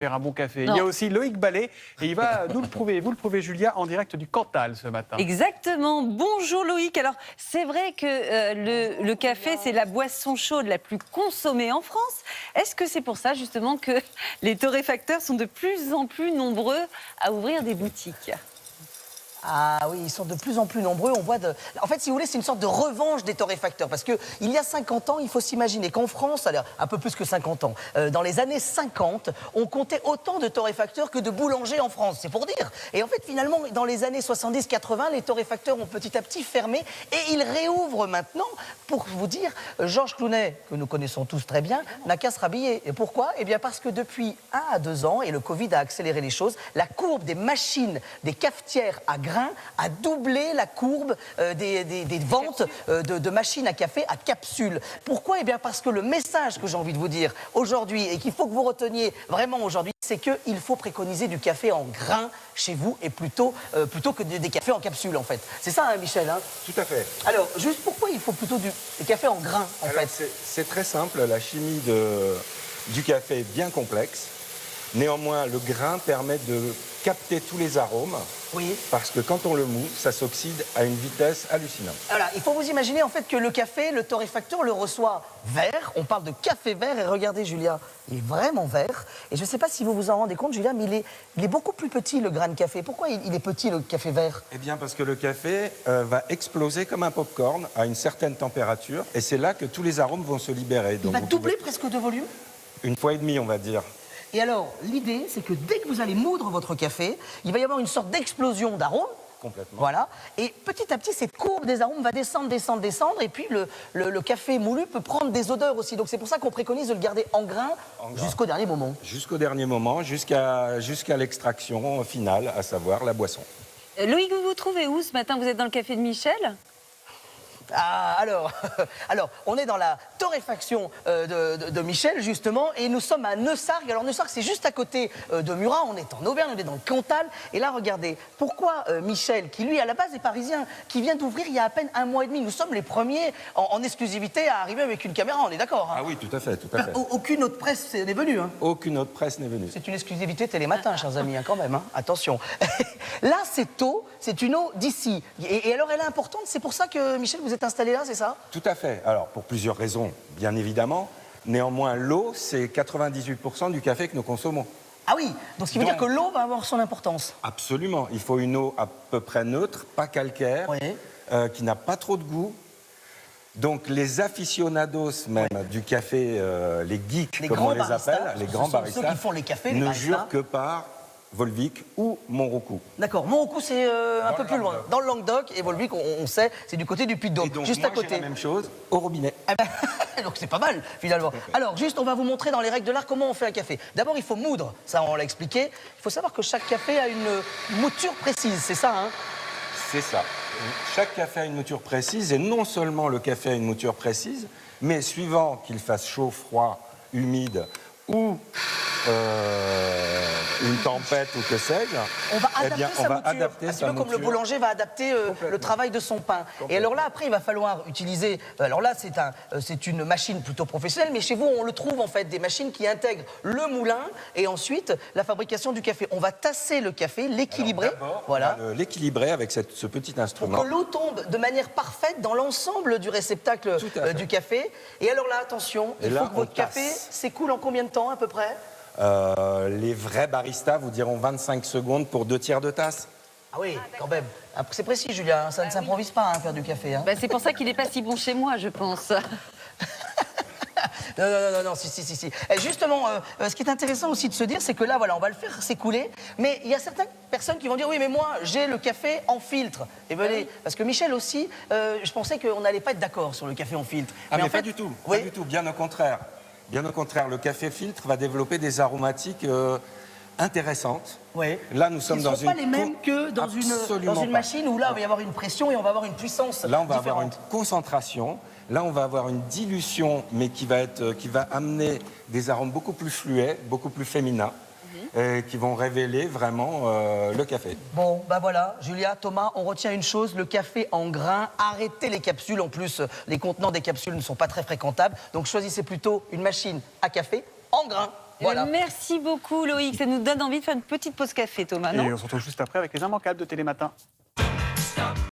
faire un bon café. Non. Il y a aussi Loïc Ballet et il va nous le prouver. Vous le prouvez, Julia, en direct du Cantal ce matin. Exactement. Bonjour Loïc. Alors, c'est vrai que le café, c'est la boisson chaude la plus consommée en France. Est-ce que c'est pour ça, justement, que les torréfacteurs sont de plus en plus nombreux à ouvrir des boutiques ? Ah oui, ils sont de plus en plus nombreux. On voit En fait, si vous voulez, c'est une sorte de revanche des torréfacteurs. Parce qu'il y a 50 ans, il faut s'imaginer qu'en France, alors, un peu plus que 50 ans, dans les années 50, on comptait autant de torréfacteurs que de boulangers en France. C'est pour dire. Et en fait, finalement, dans les années 70-80, les torréfacteurs ont petit à petit fermé. Et ils réouvrent maintenant. Pour vous dire, Georges Clooney, que nous connaissons tous très bien, n'a qu'à se rhabiller. Et pourquoi? Eh bien, parce que depuis 1 à 2 ans, et le Covid a accéléré les choses, la courbe des machines, des cafetières à grains a doublé la courbe des ventes de machines à café à capsules. Pourquoi? Eh bien parce que le message que j'ai envie de vous dire aujourd'hui et qu'il faut que vous reteniez vraiment aujourd'hui, c'est qu'il faut préconiser du café en grains chez vous et plutôt que des cafés en capsules en fait. C'est ça, hein, Michel, hein? Tout à fait. Alors, juste pourquoi il faut plutôt des cafés en grains en Alors, fait? c'est très simple, la chimie du café est bien complexe. Néanmoins, le grain permet de capter tous les arômes. Oui. Parce que quand on le moue, ça s'oxyde à une vitesse hallucinante. Voilà, il faut vous imaginer en fait que le café, le torréfacteur le reçoit vert. On parle de café vert et regardez Julia, il est vraiment vert. Et je ne sais pas si vous vous en rendez compte Julia, mais il est beaucoup plus petit le grain de café. Pourquoi il est petit le café vert? Eh bien parce que le café va exploser comme un pop-corn à une certaine température. Et c'est là que tous les arômes vont se libérer. Il va doubler presque de volume? 1,5 fois, on va dire. Et alors, l'idée, c'est que dès que vous allez moudre votre café, il va y avoir une sorte d'explosion d'arômes. Complètement. Voilà. Et petit à petit, cette courbe des arômes va descendre, descendre, descendre. Et puis, le café moulu peut prendre des odeurs aussi. Donc, c'est pour ça qu'on préconise de le garder en grain jusqu'au dernier moment. Jusqu'au dernier moment, jusqu'à l'extraction finale, à savoir la boisson. Loïc, vous vous trouvez où ce matin? Vous êtes dans le café de Michel? Ah, alors, on est dans la torréfaction de Michel, justement, et nous sommes à Neussargues. Alors, Neussargues, c'est juste à côté de Murat, on est en Auvergne, on est dans le Cantal. Et là, regardez, pourquoi Michel, qui lui, à la base, est parisien, qui vient d'ouvrir il y a à peine 1 mois et demi, nous sommes les premiers en exclusivité à arriver avec une caméra, on est d'accord, hein? Ah oui, tout à fait, tout à fait. Aucune autre presse n'est venue, hein? Aucune autre presse n'est venue. C'est une exclusivité Télématin, chers amis, hein, quand même, hein. Attention. Là, cette eau, c'est une eau d'ici. Et alors, elle est importante, c'est pour ça que, Michel, vous êtes installé là, c'est ça? Tout à fait. Alors, pour plusieurs raisons, bien évidemment. Néanmoins, l'eau, c'est 98% du café que nous consommons. Ah oui, donc ce qui veut dire que l'eau va avoir son importance. Absolument. Il faut une eau à peu près neutre, pas calcaire, Oui. qui n'a pas trop de goût. Donc, les aficionados même du café, les geeks, comme on les appelle, les grands baristas, ceux qui font les cafés, les ne baristas. jurent que par Volvic ou Montroucou. D'accord, Montroucou c'est un peu plus loin, dans le Languedoc, et Volvic, on sait, c'est du côté du Puy-de-Dôme, Et donc, juste moi, à côté. j'ai la même chose au robinet. Ah ben, donc c'est pas mal, finalement. Alors, juste, on va vous montrer dans les règles de l'art comment on fait un café. D'abord, il faut moudre, ça on l'a expliqué. Il faut savoir que chaque café a une mouture précise, c'est ça, hein? C'est ça. Chaque café a une mouture précise, et non seulement le café a une mouture précise, mais suivant qu'il fasse chaud, froid, humide ou une tempête ou que sais-je, On va adapter eh bien, sa on va mouture, adapter un petit sa peu comme le mouture. boulanger va adapter le travail de son pain. Et alors là, après, il va falloir utiliser... Alors là, c'est une machine plutôt professionnelle, mais chez vous, on le trouve en fait, des machines qui intègrent le moulin et ensuite la fabrication du café. On va tasser le café, l'équilibrer. Voilà. L'équilibrer avec ce petit Pour instrument. que l'eau tombe de manière parfaite dans l'ensemble du réceptacle du café. Et alors là, attention, il faut que votre café s'écoule en combien de temps à peu près? Les vrais baristas vous diront 25 secondes pour 2 tiers de tasse. Ah oui, quand même. C'est précis, Julia, hein, ça ne s'improvise pas, hein, faire du café. Hein. Bah, c'est pour ça qu'il n'est pas si bon chez moi, je pense. Non, si. Et justement, ce qui est intéressant aussi de se dire, c'est que là, voilà, on va le faire s'écouler, mais il y a certaines personnes qui vont dire, oui, mais moi, j'ai le café en filtre. Et venez, parce que Michel aussi, je pensais qu'on n'allait pas être d'accord sur le café en filtre. Ah, mais en fait, pas du tout, oui. pas du tout, bien au contraire. Bien au contraire, le café filtre va développer des aromatiques intéressantes. Oui. Là, nous sommes Ils dans ne sont pas les mêmes que dans Absolument une pas. machine où là, il va y avoir une pression et on va avoir une puissance Là, on va différente. avoir une concentration. Là, on va avoir une dilution, mais qui va amener des arômes beaucoup plus fluets, beaucoup plus féminins, et qui vont révéler vraiment le café. Bon, bah voilà, Julia, Thomas, on retient une chose, le café en grains, arrêtez les capsules. En plus, les contenants des capsules ne sont pas très fréquentables. Donc choisissez plutôt une machine à café en grains. Voilà. Merci beaucoup Loïc, ça nous donne envie de faire une petite pause café Thomas, non? Et on se retrouve juste après avec les immanquables de Télématin. Stop.